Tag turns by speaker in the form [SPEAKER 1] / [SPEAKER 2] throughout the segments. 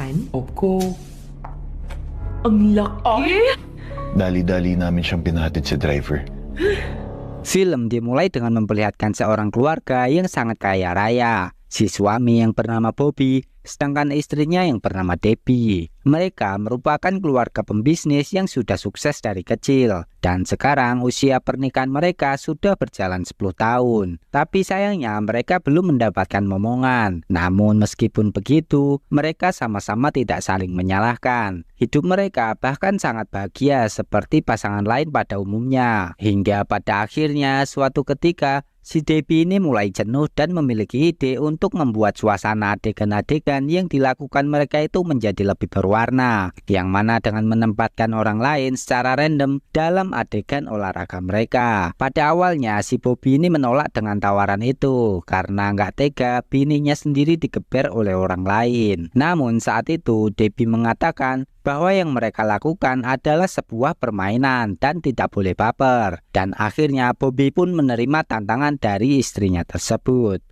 [SPEAKER 1] kan?
[SPEAKER 2] Opo.
[SPEAKER 1] Ang laki!
[SPEAKER 3] Dali-dali namin siyang pinahatid sa driver.
[SPEAKER 4] Film dimulai dengan memperlihatkan seorang keluarga yang sangat kaya raya. Si suami yang bernama Bobby, sedangkan istrinya yang bernama Debbie. Mereka merupakan keluarga pembisnis yang sudah sukses dari kecil. Dan sekarang usia pernikahan mereka sudah berjalan 10 tahun. Tapi sayangnya mereka belum mendapatkan momongan. Namun meskipun begitu, mereka sama-sama tidak saling menyalahkan. Hidup mereka bahkan sangat bahagia seperti pasangan lain pada umumnya. Hingga pada akhirnya suatu ketika, si Debbie ini mulai jenuh dan memiliki ide untuk membuat suasana adegan-adegan yang dilakukan mereka itu menjadi lebih berwarna, yang mana dengan menempatkan orang lain secara random dalam adegan olahraga mereka. Pada awalnya si Bobby ini menolak dengan tawaran itu karena nggak tega bininya sendiri digeber oleh orang lain. Namun saat itu Debbie mengatakan bahwa yang mereka lakukan adalah sebuah permainan dan tidak boleh baper. Dan akhirnya Bobby pun menerima tantangan dari istrinya tersebut.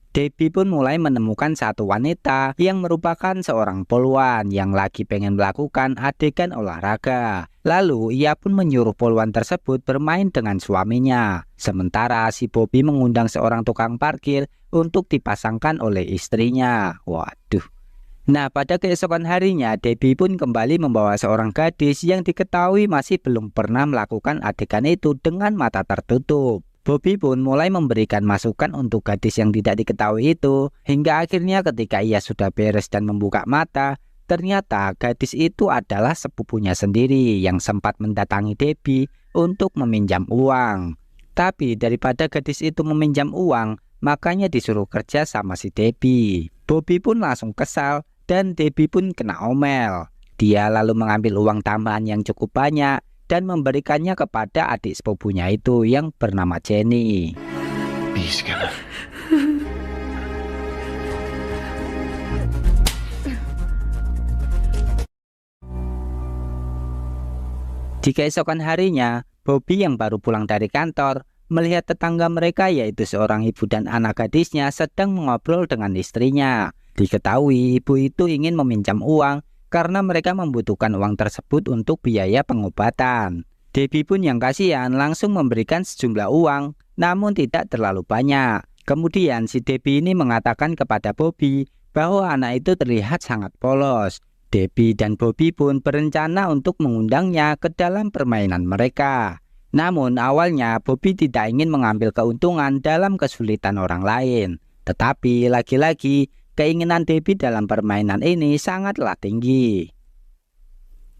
[SPEAKER 4] Debbie pun mulai menemukan satu wanita yang merupakan seorang poluan yang lagi pengen melakukan adegan olahraga. Lalu ia pun menyuruh poluan tersebut bermain dengan suaminya. Sementara si Bobby mengundang seorang tukang parkir untuk dipasangkan oleh istrinya. Waduh. Nah, pada keesokan harinya, Debbie pun kembali membawa seorang gadis yang diketahui masih belum pernah melakukan adegan itu dengan mata tertutup. Bobby pun mulai memberikan masukan untuk gadis yang tidak diketahui itu, hingga akhirnya ketika ia sudah beres dan membuka mata, ternyata gadis itu adalah sepupunya sendiri yang sempat mendatangi Debbie untuk meminjam uang. Tapi daripada gadis itu meminjam uang, makanya disuruh kerja sama si Debbie. Bobby pun langsung kesal dan Debbie pun kena omel. Dia lalu mengambil uang tambahan yang cukup banyak dan memberikannya kepada adik sepupunya itu yang bernama Jenny.
[SPEAKER 3] Peace ka na.
[SPEAKER 4] Di keesokan harinya, Bobby yang baru pulang dari kantor melihat tetangga mereka yaitu seorang ibu dan anak gadisnya sedang mengobrol dengan istrinya. Diketahui ibu itu ingin meminjam uang karena mereka membutuhkan uang tersebut untuk biaya pengobatan. Debbie pun yang kasihan langsung memberikan sejumlah uang, namun tidak terlalu banyak. Kemudian si Debbie ini mengatakan kepada Bobby bahwa anak itu terlihat sangat polos. Debbie dan Bobby pun berencana untuk mengundangnya ke dalam permainan mereka. Namun awalnya Bobby tidak ingin mengambil keuntungan dalam kesulitan orang lain. Tetapi lagi-lagi keinginan Debbie dalam permainan ini sangatlah tinggi.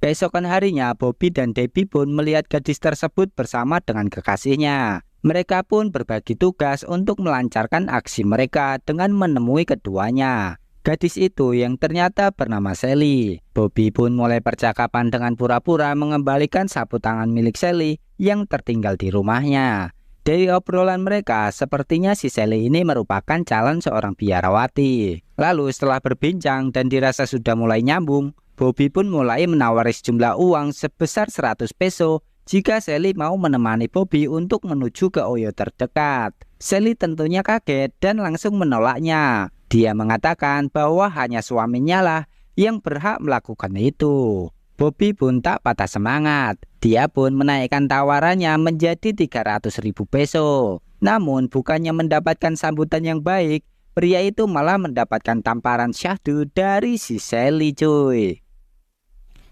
[SPEAKER 4] Keesokan harinya Bobby dan Debbie pun melihat gadis tersebut bersama dengan kekasihnya. Mereka pun berbagi tugas untuk melancarkan aksi mereka dengan menemui keduanya. Gadis itu yang ternyata bernama Sally. Bobby pun mulai percakapan dengan pura-pura mengembalikan sapu tangan milik Sally yang tertinggal di rumahnya. Dari obrolan mereka, sepertinya si Sally ini merupakan calon seorang biarawati. Lalu setelah berbincang dan dirasa sudah mulai nyambung, Bobby pun mulai menawari sejumlah uang sebesar 100 peso jika Sally mau menemani Bobby untuk menuju ke Oyo terdekat. Sally tentunya kaget dan langsung menolaknya. Dia mengatakan bahwa hanya suaminya lah yang berhak melakukan itu. Bobby pun tak patah semangat. Dia pun menaikkan tawarannya menjadi 300.000 peso. Namun bukannya mendapatkan sambutan yang baik, pria itu malah mendapatkan tamparan syahdu dari si Sally cuy.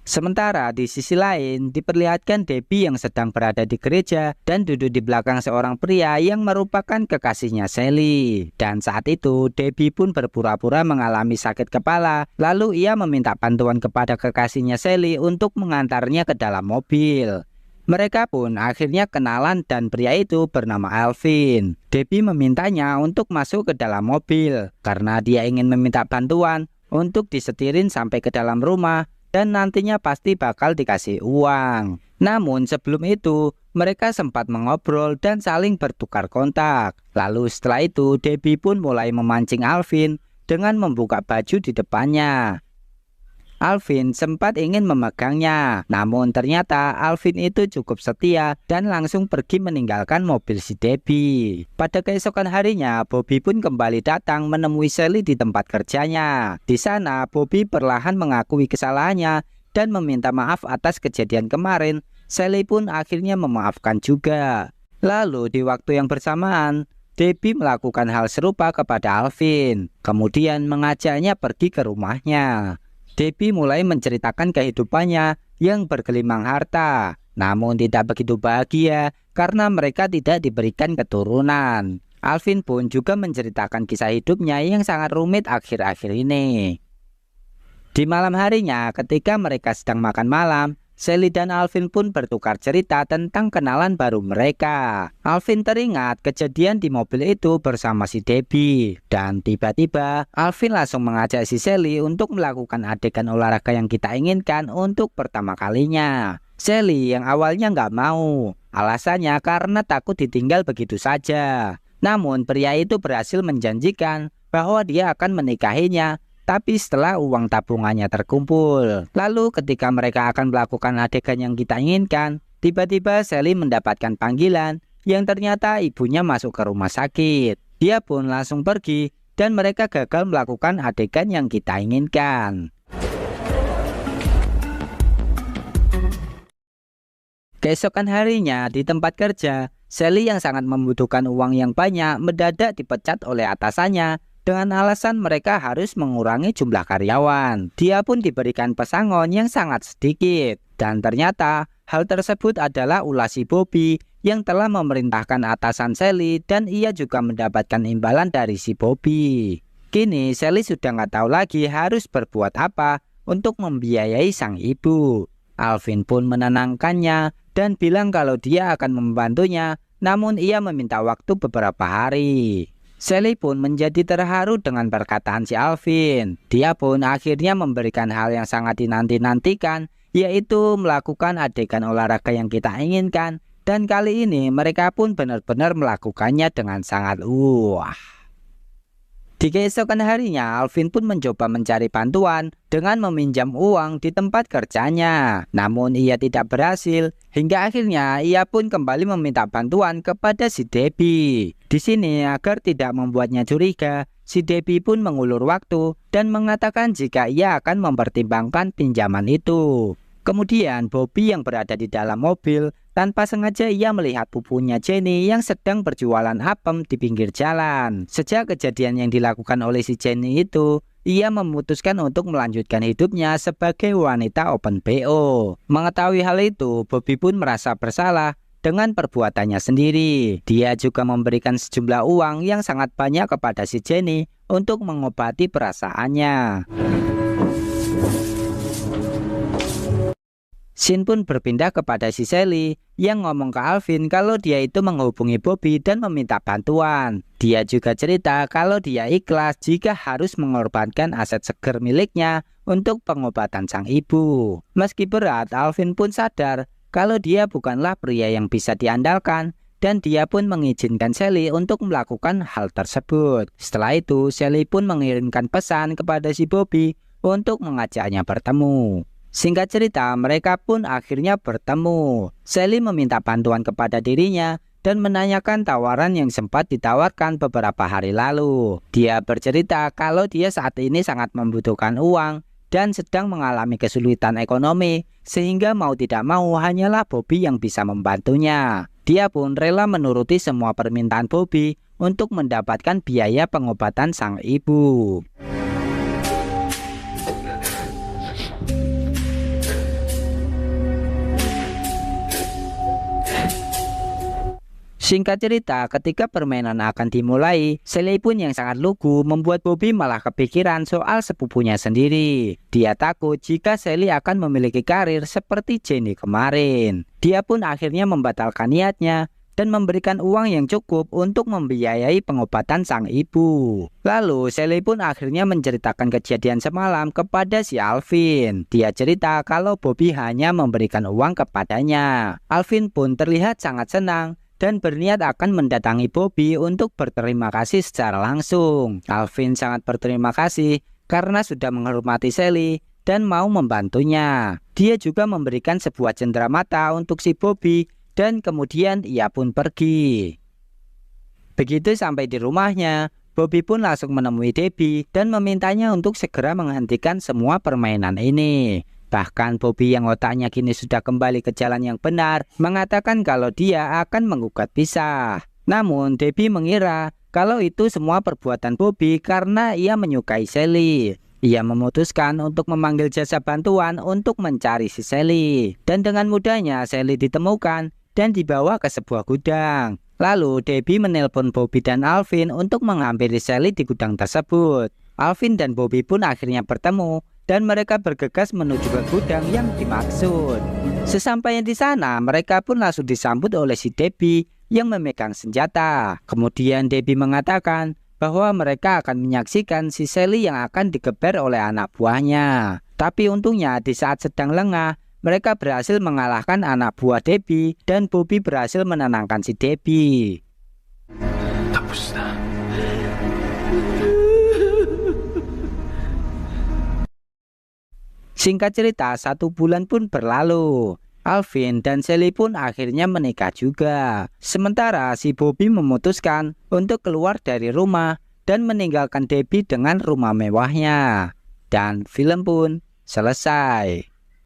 [SPEAKER 4] Sementara di sisi lain diperlihatkan Debbie yang sedang berada di gereja dan duduk di belakang seorang pria yang merupakan kekasihnya Sally. Dan saat itu Debbie pun berpura-pura mengalami sakit kepala. Lalu ia meminta bantuan kepada kekasihnya Sally untuk mengantarnya ke dalam mobil. Mereka pun akhirnya kenalan dan pria itu bernama Alvin. Debbie memintanya untuk masuk ke dalam mobil karena dia ingin meminta bantuan untuk disetirin sampai ke dalam rumah. Dan nantinya pasti bakal dikasih uang. Namun sebelum itu mereka sempat mengobrol dan saling bertukar kontak. Lalu setelah itu Debbie pun mulai memancing Alvin dengan membuka baju di depannya. Alvin sempat ingin memegangnya, namun ternyata Alvin itu cukup setia dan langsung pergi meninggalkan mobil si Debbie. Pada keesokan harinya, Bobby pun kembali datang menemui Sally di tempat kerjanya. Di sana, Bobby perlahan mengakui kesalahannya dan meminta maaf atas kejadian kemarin. Sally pun akhirnya memaafkan juga. Lalu di waktu yang bersamaan, Debbie melakukan hal serupa kepada Alvin, kemudian mengajaknya pergi ke rumahnya. Debbie mulai menceritakan kehidupannya yang bergelimang harta, namun tidak begitu bahagia karena mereka tidak diberikan keturunan. Alvin pun juga menceritakan kisah hidupnya yang sangat rumit akhir-akhir ini. Di malam harinya, ketika mereka sedang makan malam, Sally dan Alvin pun bertukar cerita tentang kenalan baru mereka. Alvin teringat kejadian di mobil itu bersama si Debbie. Dan tiba-tiba Alvin langsung mengajak si Sally untuk melakukan adegan olahraga yang kita inginkan untuk pertama kalinya. Sally yang awalnya nggak mau. Alasannya karena takut ditinggal begitu saja. Namun pria itu berhasil menjanjikan bahwa dia akan menikahinya, tapi setelah uang tabungannya terkumpul. Lalu ketika mereka akan melakukan adegan yang kita inginkan, tiba-tiba Sally mendapatkan panggilan yang ternyata ibunya masuk ke rumah sakit. Dia pun langsung pergi dan mereka gagal melakukan adegan yang kita inginkan. Keesokan harinya di tempat kerja, Sally yang sangat membutuhkan uang yang banyak mendadak dipecat oleh atasannya dengan alasan mereka harus mengurangi jumlah karyawan. Dia pun diberikan pesangon yang sangat sedikit. Dan ternyata hal tersebut adalah ulah si Bobby yang telah memerintahkan atasan Sally dan ia juga mendapatkan imbalan dari si Bobby. Kini Sally sudah nggak tahu lagi harus berbuat apa untuk membiayai sang ibu. Alvin pun menenangkannya dan bilang kalau dia akan membantunya, namun ia meminta waktu beberapa hari. Sally pun menjadi terharu dengan perkataan si Alvin. Dia pun akhirnya memberikan hal yang sangat dinanti-nantikan, yaitu melakukan adegan olahraga yang kita inginkan. Dan kali ini mereka pun benar-benar melakukannya dengan sangat Di keesokan harinya, Alvin pun mencoba mencari bantuan dengan meminjam uang di tempat kerjanya. Namun ia tidak berhasil, hingga akhirnya ia pun kembali meminta bantuan kepada si Debbie. Di sini agar tidak membuatnya curiga, si Debbie pun mengulur waktu dan mengatakan jika ia akan mempertimbangkan pinjaman itu. Kemudian Bobby yang berada di dalam mobil, tanpa sengaja ia melihat pupunya Jenny yang sedang berjualan apem di pinggir jalan. Sejak kejadian yang dilakukan oleh si Jenny itu, ia memutuskan untuk melanjutkan hidupnya sebagai wanita open BO. Mengetahui hal itu, Bobby pun merasa bersalah dengan perbuatannya sendiri. Dia juga memberikan sejumlah uang yang sangat banyak kepada si Jenny untuk mengobati perasaannya. Scene pun berpindah kepada si Sally yang ngomong ke Alvin kalau dia itu menghubungi Bobby dan meminta bantuan. Dia juga cerita kalau dia ikhlas jika harus mengorbankan aset seger miliknya untuk pengobatan sang ibu. Meski berat, Alvin pun sadar kalau dia bukanlah pria yang bisa diandalkan dan dia pun mengizinkan Sally untuk melakukan hal tersebut. Setelah itu, Sally pun mengirimkan pesan kepada si Bobby untuk mengajaknya bertemu. Singkat cerita, mereka pun akhirnya bertemu. Sally meminta bantuan kepada dirinya dan menanyakan tawaran yang sempat ditawarkan beberapa hari lalu. Dia bercerita kalau dia saat ini sangat membutuhkan uang dan sedang mengalami kesulitan ekonomi, sehingga mau tidak mau hanyalah Bobby yang bisa membantunya. Dia pun rela menuruti semua permintaan Bobby untuk mendapatkan biaya pengobatan sang ibu. Singkat cerita, ketika permainan akan dimulai, Sally pun yang sangat lugu membuat Bobby malah kepikiran soal sepupunya sendiri. Dia takut jika Sally akan memiliki karir seperti Jenny kemarin. Dia pun akhirnya membatalkan niatnya dan memberikan uang yang cukup untuk membiayai pengobatan sang ibu. Lalu Sally pun akhirnya menceritakan kejadian semalam kepada si Alvin. Dia cerita kalau Bobby hanya memberikan uang kepadanya. Alvin pun terlihat sangat senang dan berniat akan mendatangi Bobby untuk berterima kasih secara langsung. Alvin sangat berterima kasih karena sudah menghormati Sally dan mau membantunya. Dia juga memberikan sebuah cenderamata untuk si Bobby dan kemudian ia pun pergi. Begitu sampai di rumahnya, Bobby pun langsung menemui Debbie dan memintanya untuk segera menghentikan semua permainan ini. Bahkan Bobby yang otaknya kini sudah kembali ke jalan yang benar mengatakan kalau dia akan menggugat pisah. Namun Debbie mengira kalau itu semua perbuatan Bobby karena ia menyukai Sally. Ia memutuskan untuk memanggil jasa bantuan untuk mencari si Sally. Dan dengan mudahnya Sally ditemukan dan dibawa ke sebuah gudang. Lalu Debbie menelpon Bobby dan Alvin untuk menghampiri Sally di gudang tersebut. Alvin dan Bobby pun akhirnya bertemu dan mereka bergegas menuju ke gudang yang dimaksud. Sesampainya di sana, mereka pun langsung disambut oleh si Debbie yang memegang senjata. Kemudian Debbie mengatakan bahwa mereka akan menyaksikan si Sally yang akan digeber oleh anak buahnya. Tapi untungnya di saat sedang lengah, mereka berhasil mengalahkan anak buah Debbie dan Bobby berhasil menenangkan si Debbie.
[SPEAKER 3] Tapos na.
[SPEAKER 4] Singkat cerita, 1 bulan pun berlalu. Alvin dan Sally pun akhirnya menikah juga. Sementara si Bobby memutuskan untuk keluar dari rumah dan meninggalkan Debbie dengan rumah mewahnya. Dan film pun selesai.